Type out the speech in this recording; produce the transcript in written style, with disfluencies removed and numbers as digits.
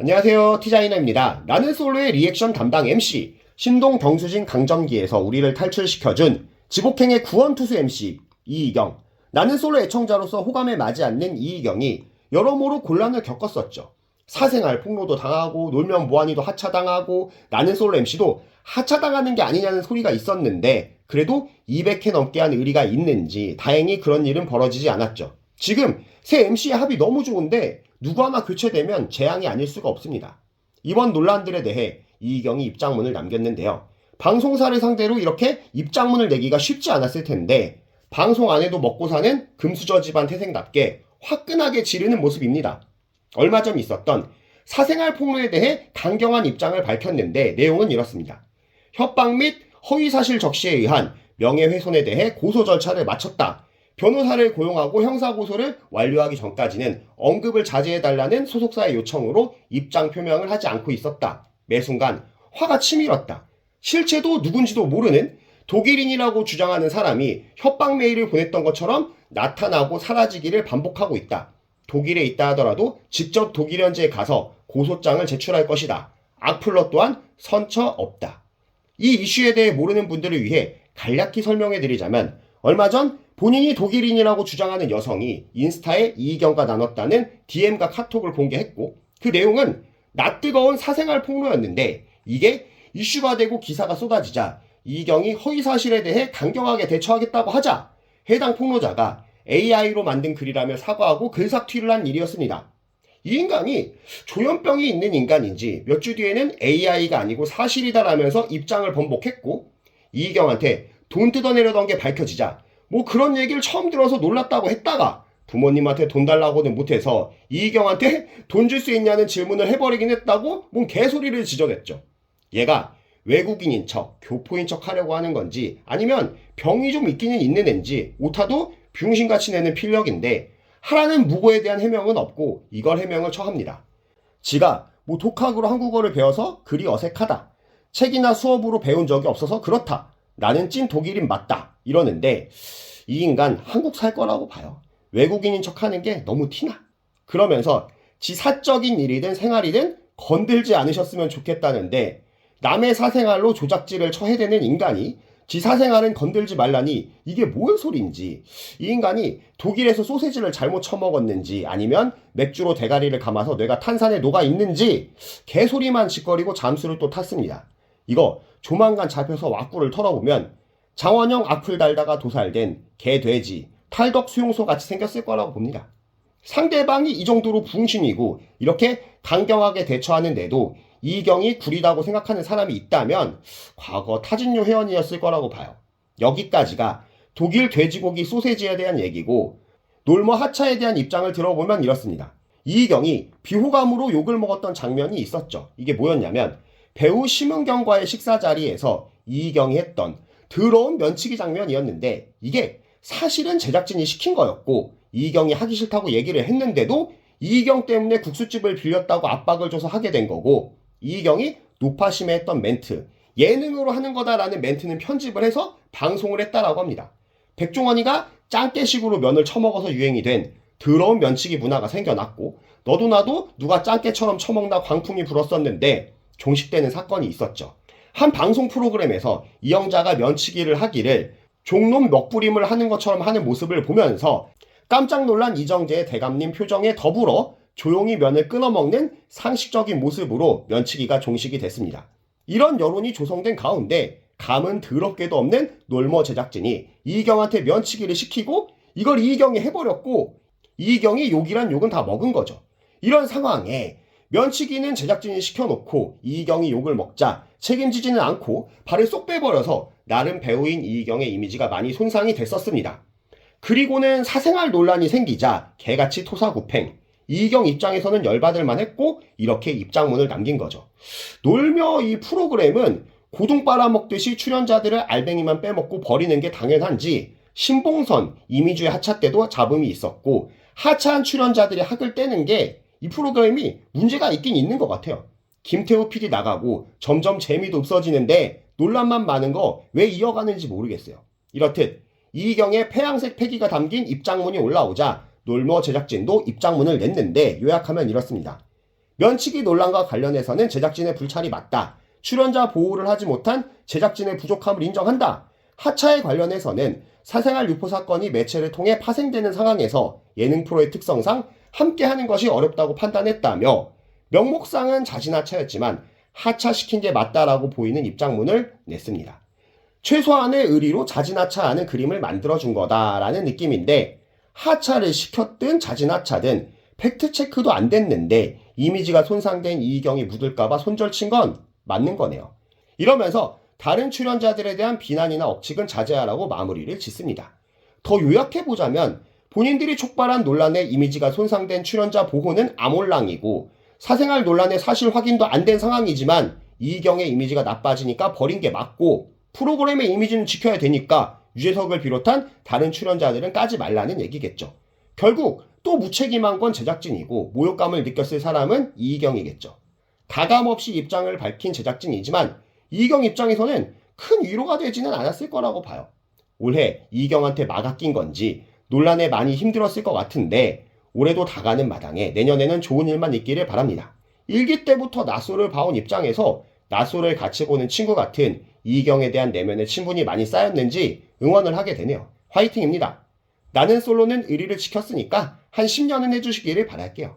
안녕하세요, 티자이너입니다. 나는 솔로의 리액션 담당 MC, 신동 경수진 강점기에서 우리를 탈출시켜준 지복행의 구원투수 MC 이희경. 나는 솔로 애청자로서 호감에 맞지 않는 이희경이 여러모로 곤란을 겪었었죠. 사생활 폭로도 당하고 놀면 뭐하니도 하차당하고 나는 솔로 MC도 하차당하는 게 아니냐는 소리가 있었는데 그래도 200회 넘게 한 의리가 있는지 다행히 그런 일은 벌어지지 않았죠. 지금 새 MC의 합이 너무 좋은데 누구 하나 교체되면 재앙이 아닐 수가 없습니다. 이번 논란들에 대해 이희경이 입장문을 남겼는데요. 방송사를 상대로 이렇게 입장문을 내기가 쉽지 않았을 텐데 방송 안에도 먹고 사는 금수저 집안 태생답게 화끈하게 지르는 모습입니다. 얼마 전 있었던 사생활 폭로에 대해 강경한 입장을 밝혔는데 내용은 이렇습니다. 협박 및 허위사실 적시에 의한 명예훼손에 대해 고소 절차를 마쳤다. 변호사를 고용하고 형사고소를 완료하기 전까지는 언급을 자제해달라는 소속사의 요청으로 입장 표명을 하지 않고 있었다. 매 순간 화가 치밀었다. 실체도 누군지도 모르는 독일인이라고 주장하는 사람이 협박 메일을 보냈던 것처럼 나타나고 사라지기를 반복하고 있다. 독일에 있다 하더라도 직접 독일 현지에 가서 고소장을 제출할 것이다. 악플러 또한 선처 없다. 이 이슈에 대해 모르는 분들을 위해 간략히 설명해드리자면 얼마 전 본인이 독일인이라고 주장하는 여성이 인스타에 이희경과 나눴다는 DM과 카톡을 공개했고 그 내용은 낯뜨거운 사생활 폭로였는데 이게 이슈가 되고 기사가 쏟아지자 이희경이 허위사실에 대해 강경하게 대처하겠다고 하자 해당 폭로자가 AI로 만든 글이라며 사과하고 글삭튀를 한 일이었습니다. 이 인간이 조현병이 있는 인간인지 몇 주 뒤에는 AI가 아니고 사실이다라면서 입장을 번복했고 이희경한테 돈 뜯어내려던 게 밝혀지자 뭐 그런 얘기를 처음 들어서 놀랐다고 했다가 부모님한테 돈 달라고는 못해서 이희경한테 돈 줄 수 있냐는 질문을 해버리긴 했다고 뭔 개소리를 지저댔죠. 얘가 외국인인 척, 교포인 척 하려고 하는 건지 아니면 병이 좀 있기는 있는 앤지 오타도 병신같이 내는 필력인데 하라는 무고에 대한 해명은 없고 이걸 해명을 처합니다. 지가 뭐 독학으로 한국어를 배워서 글이 어색하다. 책이나 수업으로 배운 적이 없어서 그렇다. 나는 찐 독일인 맞다. 이러는데 이 인간 한국 살 거라고 봐요. 외국인인 척하는 게 너무 티나. 그러면서 지 사적인 일이든 생활이든 건들지 않으셨으면 좋겠다는데 남의 사생활로 조작질을 처해대는 인간이 지 사생활은 건들지 말라니 이게 뭔 소리인지 이 인간이 독일에서 소세지를 잘못 처먹었는지 아니면 맥주로 대가리를 감아서 뇌가 탄산에 녹아있는지 개소리만 짓거리고 잠수를 또 탔습니다. 이거 조만간 잡혀서 왁구를 털어보면 장원영 악플 달다가 도살된 개돼지 탈덕 수용소 같이 생겼을 거라고 봅니다. 상대방이 이 정도로 붕신이고 이렇게 강경하게 대처하는데도 이희경이 구리다고 생각하는 사람이 있다면 과거 타진요 회원이었을 거라고 봐요. 여기까지가 독일 돼지고기 소세지에 대한 얘기고 놀머 하차에 대한 입장을 들어보면 이렇습니다. 이희경이 비호감으로 욕을 먹었던 장면이 있었죠. 이게 뭐였냐면 배우 심은경과의 식사 자리에서 이희경이 했던 더러운 면치기 장면이었는데 이게 사실은 제작진이 시킨 거였고 이희경이 하기 싫다고 얘기를 했는데도 이희경 때문에 국수집을 빌렸다고 압박을 줘서 하게 된 거고 이희경이 노파심에 했던 멘트 예능으로 하는 거다라는 멘트는 편집을 해서 방송을 했다라고 합니다. 백종원이가 짱깨식으로 면을 처먹어서 유행이 된 더러운 면치기 문화가 생겨났고 너도 나도 누가 짱깨처럼 처먹나 광풍이 불었었는데 종식되는 사건이 있었죠. 한 방송 프로그램에서 이영자가 면치기를 하기를 종놈 먹부림을 하는 것처럼 하는 모습을 보면서 깜짝 놀란 이정재의 대감님 표정에 더불어 조용히 면을 끊어먹는 상식적인 모습으로 면치기가 종식이 됐습니다. 이런 여론이 조성된 가운데 감은 더럽게도 없는 놀머 제작진이 이희경한테 면치기를 시키고 이걸 이희경이 해버렸고 이희경이 욕이란 욕은 다 먹은 거죠. 이런 상황에 면치기는 제작진이 시켜놓고 이희경이 욕을 먹자 책임지지는 않고 발을 쏙 빼버려서 나름 배우인 이희경의 이미지가 많이 손상이 됐었습니다. 그리고는 사생활 논란이 생기자 개같이 토사구팽 이희경 입장에서는 열받을만 했고 이렇게 입장문을 남긴 거죠. 놀며 이 프로그램은 고동 빨아먹듯이 출연자들을 알뱅이만 빼먹고 버리는 게 당연한지 신봉선 이미주의 하차 때도 잡음이 있었고 하차한 출연자들이 학을 떼는 게 이 프로그램이 문제가 있긴 있는 것 같아요. 김태우 PD 나가고 점점 재미도 없어지는데 논란만 많은 거 왜 이어가는지 모르겠어요. 이렇듯 이희경의 폐양색 패기가 담긴 입장문이 올라오자 놀머 제작진도 입장문을 냈는데 요약하면 이렇습니다. 면치기 논란과 관련해서는 제작진의 불찰이 맞다. 출연자 보호를 하지 못한 제작진의 부족함을 인정한다. 하차에 관련해서는 사생활 유포 사건이 매체를 통해 파생되는 상황에서 예능 프로의 특성상 함께하는 것이 어렵다고 판단했다며 명목상은 자진하차였지만 하차시킨 게 맞다라고 보이는 입장문을 냈습니다. 최소한의 의리로 자진하차하는 그림을 만들어준 거다라는 느낌인데 하차를 시켰든 자진하차든 팩트체크도 안 됐는데 이미지가 손상된 이희경이 묻을까봐 손절친 건 맞는 거네요. 이러면서 다른 출연자들에 대한 비난이나 억측은 자제하라고 마무리를 짓습니다. 더 요약해보자면 본인들이 촉발한 논란의 이미지가 손상된 출연자 보호는 아몰랑이고 사생활 논란의 사실 확인도 안 된 상황이지만 이희경의 이미지가 나빠지니까 버린 게 맞고 프로그램의 이미지는 지켜야 되니까 유재석을 비롯한 다른 출연자들은 까지 말라는 얘기겠죠. 결국 또 무책임한 건 제작진이고 모욕감을 느꼈을 사람은 이희경이겠죠. 가감없이 입장을 밝힌 제작진이지만 이희경 입장에서는 큰 위로가 되지는 않았을 거라고 봐요. 올해 이희경한테 막아 낀 건지 논란에 많이 힘들었을 것 같은데 올해도 다가는 마당에 내년에는 좋은 일만 있기를 바랍니다. 일기 때부터 나솔을 봐온 입장에서 나솔을 같이 보는 친구 같은 이희경에 대한 내면의 친분이 많이 쌓였는지 응원을 하게 되네요. 화이팅입니다. 나는 솔로는 의리를 지켰으니까 한 10년은 해주시기를 바랄게요.